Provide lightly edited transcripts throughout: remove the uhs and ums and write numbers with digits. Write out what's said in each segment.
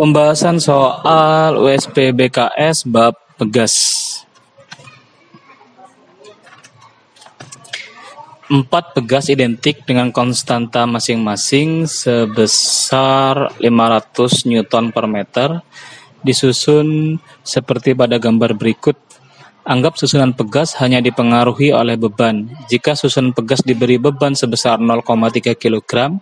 Pembahasan soal USP BKS bab pegas. 4 pegas identik dengan konstanta masing-masing sebesar 500 Newton per meter, disusun seperti pada gambar berikut. Anggap susunan pegas hanya dipengaruhi oleh beban. Jika susunan pegas diberi beban sebesar 0,3 kg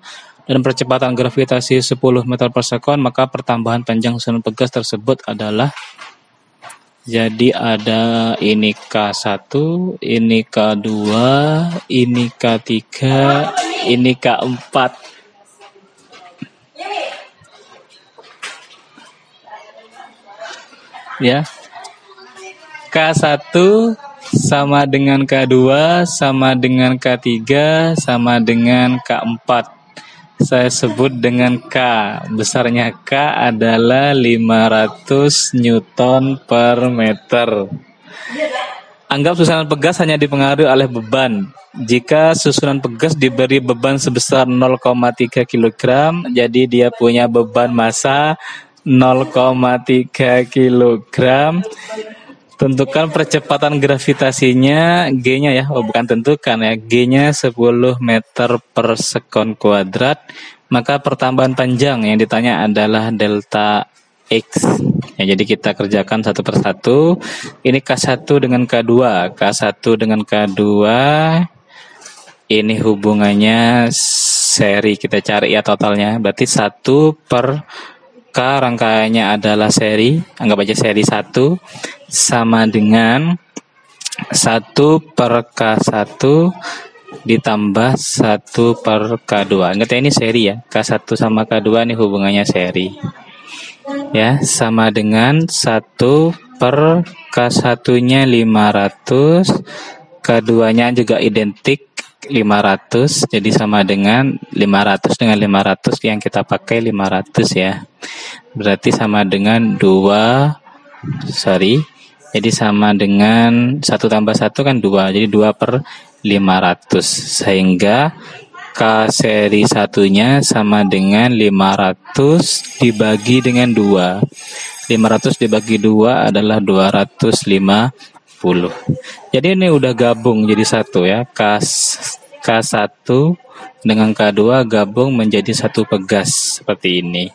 dan percepatan gravitasi 10 meter per sekon, maka pertambahan panjang susunan pegas tersebut adalah, jadi ada ini K1, ini K2, ini K3, ini K4. Ya. K1 sama dengan K2, sama dengan K3, sama dengan K4. Saya sebut dengan K. Besarnya K adalah 500 Newton per meter. Anggap susunan pegas hanya dipengaruhi oleh beban. Jika susunan pegas diberi beban sebesar 0,3 kg, jadi dia punya beban massa 0,3 kg. Tentukan percepatan gravitasinya, G-nya ya, bukan tentukan ya, G-nya 10 meter per sekon kuadrat, maka pertambahan panjang yang ditanya adalah delta X. Ya, jadi kita kerjakan satu persatu. Ini K1 dengan K2, K1 dengan K2, ini hubungannya seri, kita cari ya totalnya, berarti 1 per K rangkaiannya adalah seri, anggap aja seri 1, sama dengan 1 per K1 ditambah 1 per K2. Ingat ya, ini seri ya, K1 sama K2 ini hubungannya seri. Ya, sama dengan 1 per K1-nya 500, K2-nya juga identik 500, jadi sama dengan 500 dengan 500 yang kita pakai 500 ya. Berarti sama dengan 2, jadi sama dengan 1 tambah 1 kan 2, jadi 2 per 500, sehingga K seri satunya sama dengan 500 dibagi dengan 2. 500 dibagi 2 adalah 250. Jadi ini udah gabung jadi satu ya, K1 dengan K2 gabung menjadi satu pegas seperti ini.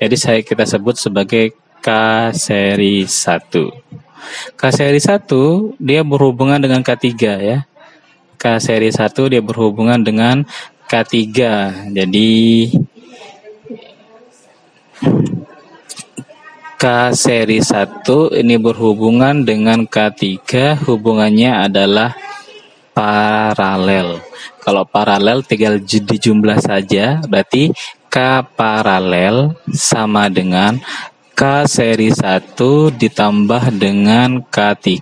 Jadi kita sebut sebagai K seri 1. K seri 1 dia berhubungan dengan K3 ya. K seri 1 dia berhubungan dengan K3. Jadi K seri 1 ini berhubungan dengan K3, hubungannya adalah paralel. Kalau paralel tinggal dijumlah saja, berarti K paralel sama dengan K seri 1 ditambah dengan K3.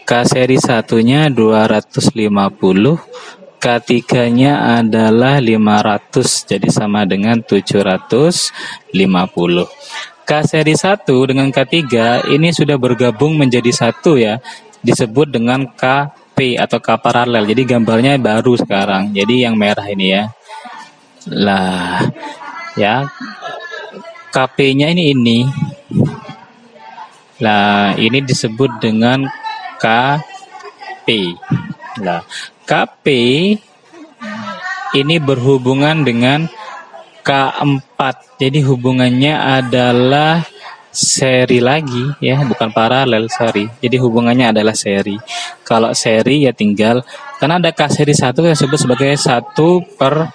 K seri 1-nya 250, K3-nya adalah 500, jadi sama dengan 750. K seri 1 dengan K3 ini sudah bergabung menjadi satu ya, disebut dengan KP atau K paralel. Jadi gambarnya baru sekarang, jadi yang merah ini ya. Lah ya, KP-nya ini. Lah ini disebut dengan KP. Lah KP ini berhubungan dengan K4. Jadi hubungannya adalah seri lagi ya, bukan paralel, Jadi hubungannya adalah seri. Kalau seri ya tinggal, karena ada K seri 1 yang disebut sebagai 1 per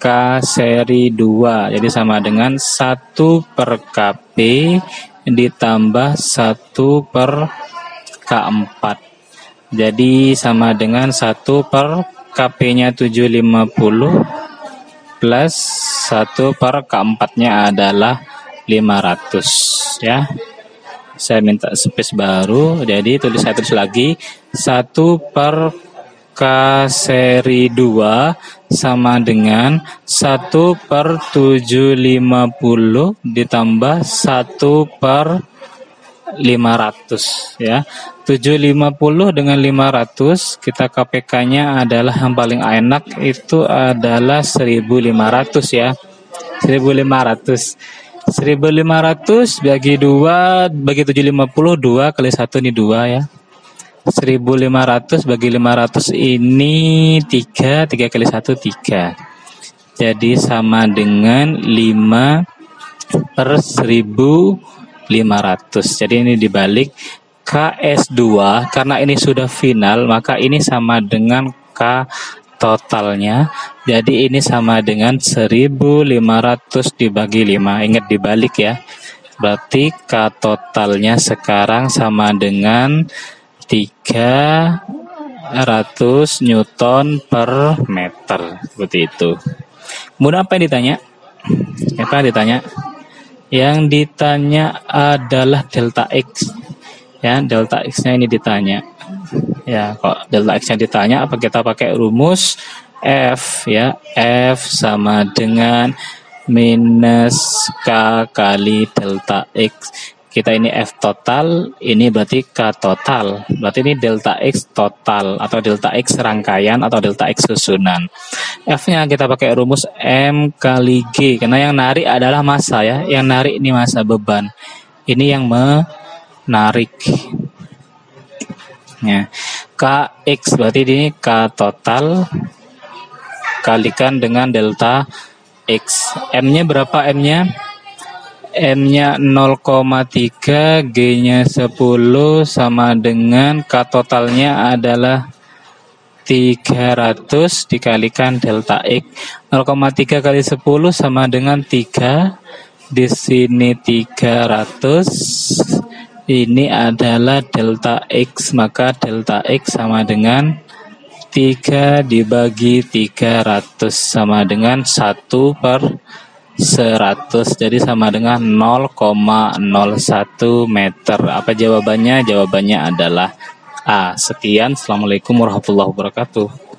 K seri 2. Jadi sama dengan 1 per KP ditambah 1 per K4. Jadi sama dengan 1 per KP-nya 750 plus 1 per K4-nya adalah 500 ya. Saya minta space baru, jadi saya tulis lagi 1 per K seri 2 sama dengan 1 per 750 ditambah 1 per 500 ya. 750 dengan 500 kita KPK-nya adalah yang paling enak itu adalah 1500 ya. 1500. 1500 bagi 2 bagi 750, 2 kali 1 ini 2 ya. 1500 bagi 500 ini 3 kali 1 3. Jadi sama dengan 5 per 1500. Jadi ini dibalik KS2, karena ini sudah final maka ini sama dengan K totalnya. Jadi ini sama dengan 1500 dibagi 5. Ingat dibalik ya. Berarti K totalnya sekarang sama dengan 300 Newton per meter. Seperti itu. Kemudian apa yang ditanya? Apa yang ditanya? Yang ditanya adalah delta X. Ya, delta X-nya ini ditanya. Ya, kok delta X-nya ditanya, apa kita pakai rumus F ya. F sama dengan minus K kali delta X. Kita ini F total, ini berarti K total. Berarti ini delta X total atau delta X rangkaian atau delta X susunan. F-nya kita pakai rumus M kali G, karena yang narik adalah massa ya. Yang narik ini massa, beban. Ini yang menarik. Ya. KX berarti ini K total kalikan dengan delta X. M-nya berapa M-nya? M-nya 0,3, G-nya 10 sama dengan K totalnya adalah 300 dikalikan delta X. 0,3 kali 10 sama dengan 3. Di sini 300. Ini adalah delta X, maka delta X sama dengan 3 dibagi 300 sama dengan 1 per 100. Jadi sama dengan 0,01 meter. Apa jawabannya? Jawabannya adalah A. Sekian. Assalamualaikum warahmatullahi wabarakatuh.